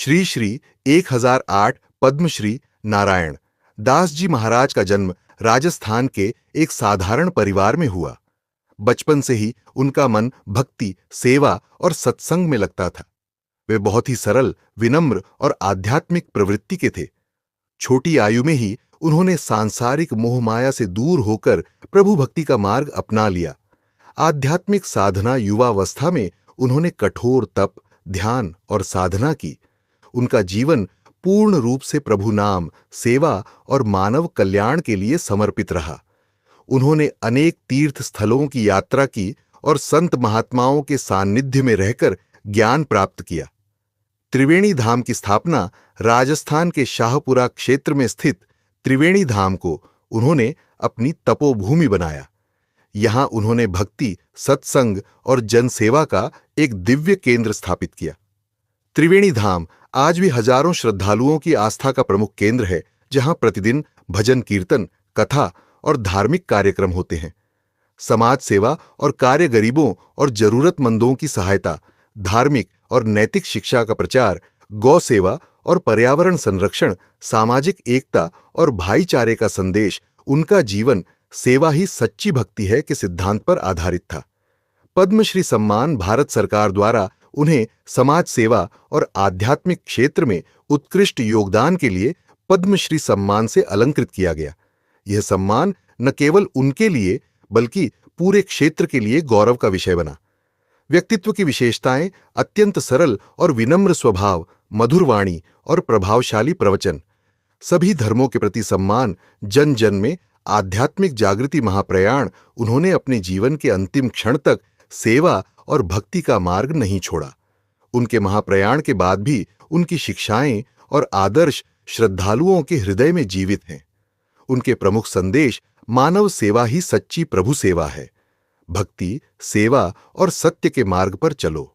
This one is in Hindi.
श्री श्री 1008 पद्मश्री नारायण दास जी महाराज का जन्म राजस्थान के एक साधारण परिवार में हुआ। बचपन से ही उनका मन भक्ति, सेवा और सत्संग में लगता था। वे बहुत ही सरल, विनम्र और आध्यात्मिक प्रवृत्ति के थे। छोटी आयु में ही उन्होंने सांसारिक मोहमाया से दूर होकर प्रभु भक्ति का मार्ग अपना लिया। आध्यात्मिक साधना युवावस्था में उन्होंने कठोर तप, ध्यान और साधना की। उनका जीवन पूर्ण रूप से प्रभु नाम, सेवा और मानव कल्याण के लिए समर्पित रहा। उन्होंने अनेक तीर्थ स्थलों की यात्रा की और संत महात्माओं के सान्निध्य में रहकर ज्ञान प्राप्त किया। त्रिवेणी धाम की स्थापना राजस्थान के शाहपुरा क्षेत्र में स्थित त्रिवेणी धाम को उन्होंने अपनी तपोभूमि बनाया। यहां उन्होंने भक्ति, सत्संग और जनसेवा का एक दिव्य केंद्र स्थापित किया। त्रिवेणी धाम आज भी हजारों श्रद्धालुओं की आस्था का प्रमुख केंद्र है, जहां प्रतिदिन भजन कीर्तन, कथा और धार्मिक कार्यक्रम होते हैं। समाज सेवा और कार्य गरीबों और जरूरतमंदों की सहायता, धार्मिक और नैतिक शिक्षा का प्रचार, गौ सेवा और पर्यावरण संरक्षण, सामाजिक एकता और भाईचारे का संदेश, उनका जीवन सेवा ही सच्ची भक्ति है के सिद्धांत पर आधारित था। पद्मश्री सम्मान भारत सरकार द्वारा उन्हें समाज सेवा और आध्यात्मिक क्षेत्र में उत्कृष्ट योगदान के लिए पद्मश्री सम्मान से अलंकृत किया गया। यह सम्मान न केवल उनके लिए बल्कि पूरे क्षेत्र के लिए गौरव का विषय बना। व्यक्तित्व की विशेषताएं अत्यंत सरल और विनम्र स्वभाव, मधुर वाणी और प्रभावशाली प्रवचन, सभी धर्मों के प्रति सम्मान, जन जन में आध्यात्मिक जागृति महाप्रयाण, उन्होंने अपने जीवन के अंतिम क्षण तक सेवा और भक्ति का मार्ग नहीं छोड़ा। उनके महाप्रयाण के बाद भी उनकी शिक्षाएं और आदर्श श्रद्धालुओं के हृदय में जीवित हैं। उनके प्रमुख संदेश मानव सेवा ही सच्ची प्रभु सेवा है। भक्ति, सेवा और सत्य के मार्ग पर चलो।